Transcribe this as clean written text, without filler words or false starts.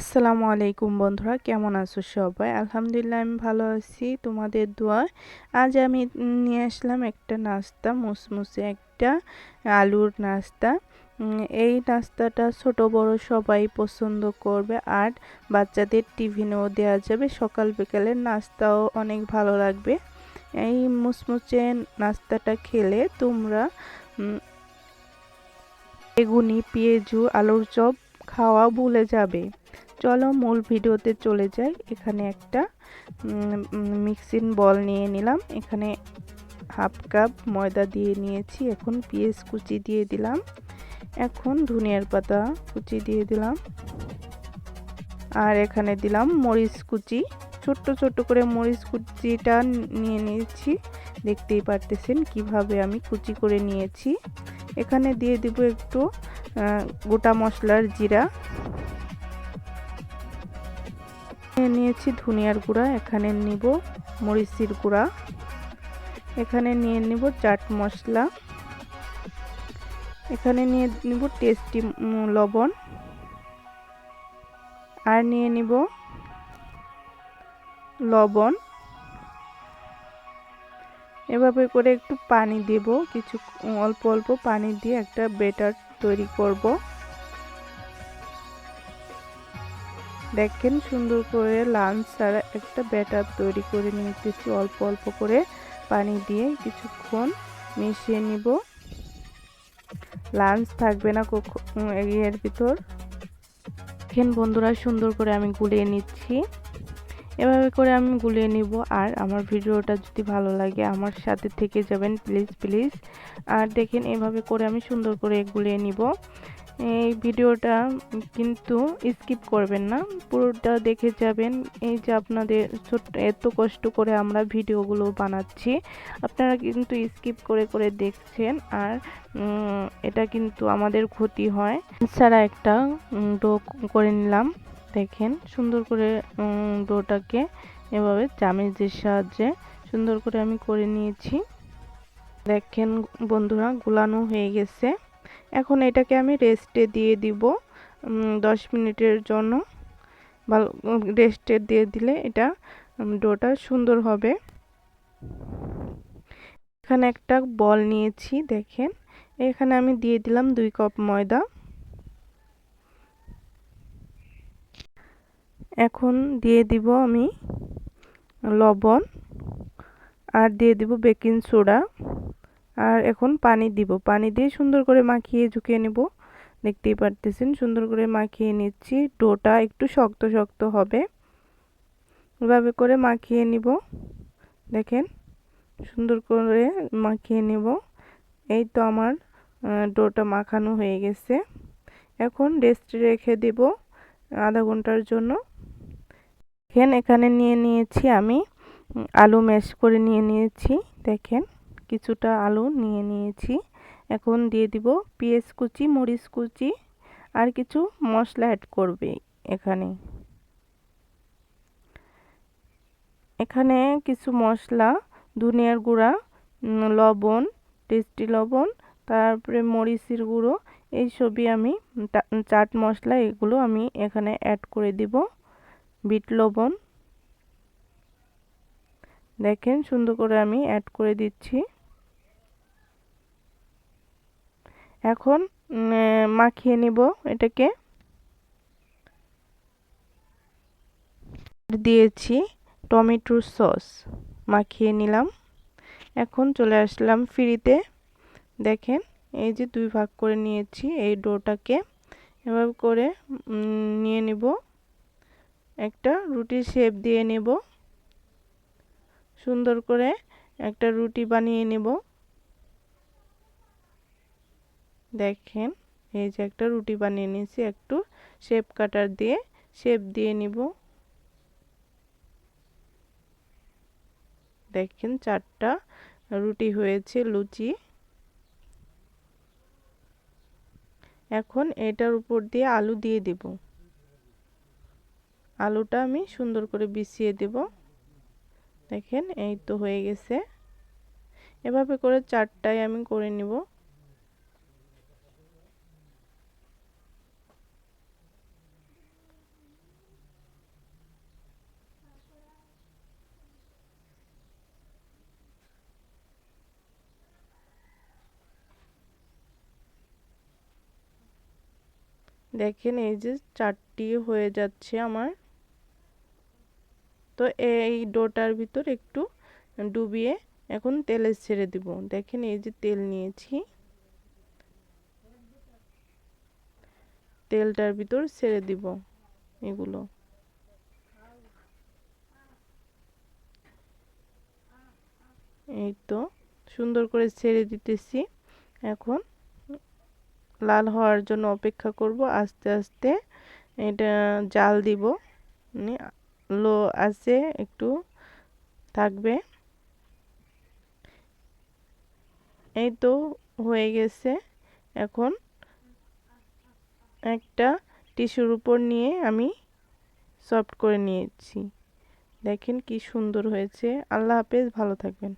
আসসালামু আলাইকুম বন্ধুরা, কেমন আছো সবাই? আলহামদুলিল্লাহ আমি ভালো আছি তোমাদের দোয়ায়। আজ আমি নিয়ে আসলাম একটা নাস্তা, মুসমুসে একটা আলুর নাস্তা। এই নাস্তাটা ছোট বড় সবাই পছন্দ করবে, আর বাচ্চাদের টিফিনেও দেওয়া যাবে। সকাল বিকালের নাস্তাও অনেক ভালো লাগবে। এই মুসমুসে নাস্তাটা খেলে তোমরা বেগুনি, পেঁয়াজু, আলুর চপ খাওয়া ভুলে যাবে। চলো মূল ভিডিওতে চলে যাই। এখানে একটা মিক্সিং বল নিয়ে নিলাম। এখানে হাফ কাপ ময়দা দিয়ে নিয়েছি। এখন পেঁয়াজ কুচি দিয়ে দিলাম। এখন ধনিয়ার পাতা কুচি দিয়ে দিলাম। আর এখানে দিলাম মরিচ কুচি। ছোট্ট ছোট্ট করে মরিচ কুচিটা নিয়ে নিয়েছি। দেখতেই পারতেছেন কিভাবে আমি কুচি করে নিয়েছি। এখানে দিয়ে দিব একটু গোটা মশলার জিরা, নিয়েছি ধনিয়ার গুঁড়া, এখানে নিব মরিচের গুঁড়া, এখানে নিয়ে নিব চাট মশলা, এখানে নিয়ে নিব টেস্টি লবণ, আর নিয়ে নিব লবণ। এভাবে করে একটু পানি দেব, কিছু অল্প অল্প পানি দিয়ে একটা ব্যাটার তৈরি করব। দেখেন সুন্দর করে লাঞ্চ ছাড়া একটা ব্যাটার তৈরি করে নিতেছি। অল্প অল্প করে পানি দিয়ে কিছুক্ষণ মিশিয়ে নিব। লাঞ্চ থাকবে না এর ভিতর। দেখেন বন্ধুরা, সুন্দর করে আমি গুলিয়ে নিচ্ছি। এভাবে করে আমি গুলিয়ে নিব। আর আমার ভিডিওটা যদি ভালো লাগে আমার সাথে থেকে যাবেন প্লিজ প্লিজ। আর দেখেন এভাবে করে আমি সুন্দর করে গুলিয়ে নিব। এই ভিডিওটা কিন্তু স্কিপ করবেন না, পুরোটা দেখে যাবেন। এই যে আপনাদের এত কষ্ট করে আমরা ভিডিওগুলো বানাচ্ছি, আপনারা কিন্তু স্কিপ করে করে দেখছেন, আর এটা কিন্তু আমাদের ক্ষতি হয়। ছাড়া একটা ডো করে নিলাম। দেখেন সুন্দর করে ডোটাকে এভাবে চামচের সাহায্যে সুন্দর করে আমি করে নিয়েছি। দেখেন বন্ধুরা, গুলানো হয়ে গেছে। এখন এটাকে আমি রেস্টে দিয়ে দিব 10 মিনিটের জন্য। ভালো রেস্টে দিয়ে দিলে এটা ডোটা সুন্দর হবে। এখানে একটা বল নিয়েছি, দেখেন এখানে আমি দিয়ে দিলাম 2 কাপ ময়দা। এখন দিয়ে দিব আমি লবণ, আর দিয়ে দিব বেকিং সোডা, আর এখন পানি দিব। পানি দিয়ে সুন্দর করে মাখিয়ে ঝুঁকিয়ে নেব। দেখতেই পারতেছেন সুন্দর করে মাখিয়ে নিচ্ছি। ডোটা একটু শক্ত শক্ত হবে, এভাবে করে মাখিয়ে নিব। দেখেন সুন্দর করে মাখিয়ে নেব। এই তো আমার ডোটা মাখানো হয়ে গেছে। এখন রেস্টে রেখে দেব আধা ঘন্টার জন্য। এখানে নিয়ে নিয়েছি আমি আলু ম্যাশ করে নিয়ে নিয়েছি। দেখেন কিছুটা আলু নিয়ে নিয়েছি। এখন দিয়ে দিব পেঁয়াজ কুচি, মরিচ কুচি, আর কিছু মশলা অ্যাড করবে। এখানে কিছু মশলা, ধনিয়ার গুঁড়া, লবণ, টেস্টি লবণ, তারপরে মরিচের গুঁড়ো, এই সবই আমি চাট মশলা, এগুলো আমি এখানে অ্যাড করে দিব। বিট লবণ, দেখেন সুন্দর করে আমি অ্যাড করে দিচ্ছি। এখন মাখিয়ে নিব এটাকে। দিয়েছি টমেটো সস, মাখিয়ে নিলাম। এখন চলে আসলাম ফ্রিতে। দেখেন এই যে 2 ভাগ করে নিয়েছি এই ডোটাকে। এভাবে করে নিয়ে নিব, একটা রুটির শেপ দিয়ে নেব। সুন্দর করে একটা রুটি বানিয়ে নেব। দেখেন এই যে একটা রুটি বানিয়ে নিয়েছি, একটু শেপ কাটার দিয়ে শেপ দিয়ে নিব। দেখেন 4টা রুটি হয়েছে, লুচি। এখন এটার উপর দিয়ে আলু দিয়ে দেব। আলুটা আমি সুন্দর করে বিছিয়ে দেব। দেখেন এই তো হয়ে গেছে। এভাবে করে 4টাই আমি করে নিব। দেখেন এই যে 4টি হয়ে যাচ্ছে আমার। তো এই ডোটার ভিতর একটু ডুবিয়ে এখন তেলে ছেড়ে দিব। দেখেন এই যে তেল নিয়েছি, তেলটার ভিতর ছেড়ে দিব এগুলো। এই তো সুন্দর করে ছেড়ে দিতেছি। এখন লাল হওয়ার জন্য অপেক্ষা করব। আস্তে আস্তে এটা জাল দিব, লো আছে একটু থাকবে। এই তো হয়ে গেছে। এখন একটা টিস্যুর উপর নিয়ে আমি সফট করে নিয়েছি। দেখেন কি সুন্দর হয়েছে। আল্লাহ হাফেজ, ভালো থাকবেন।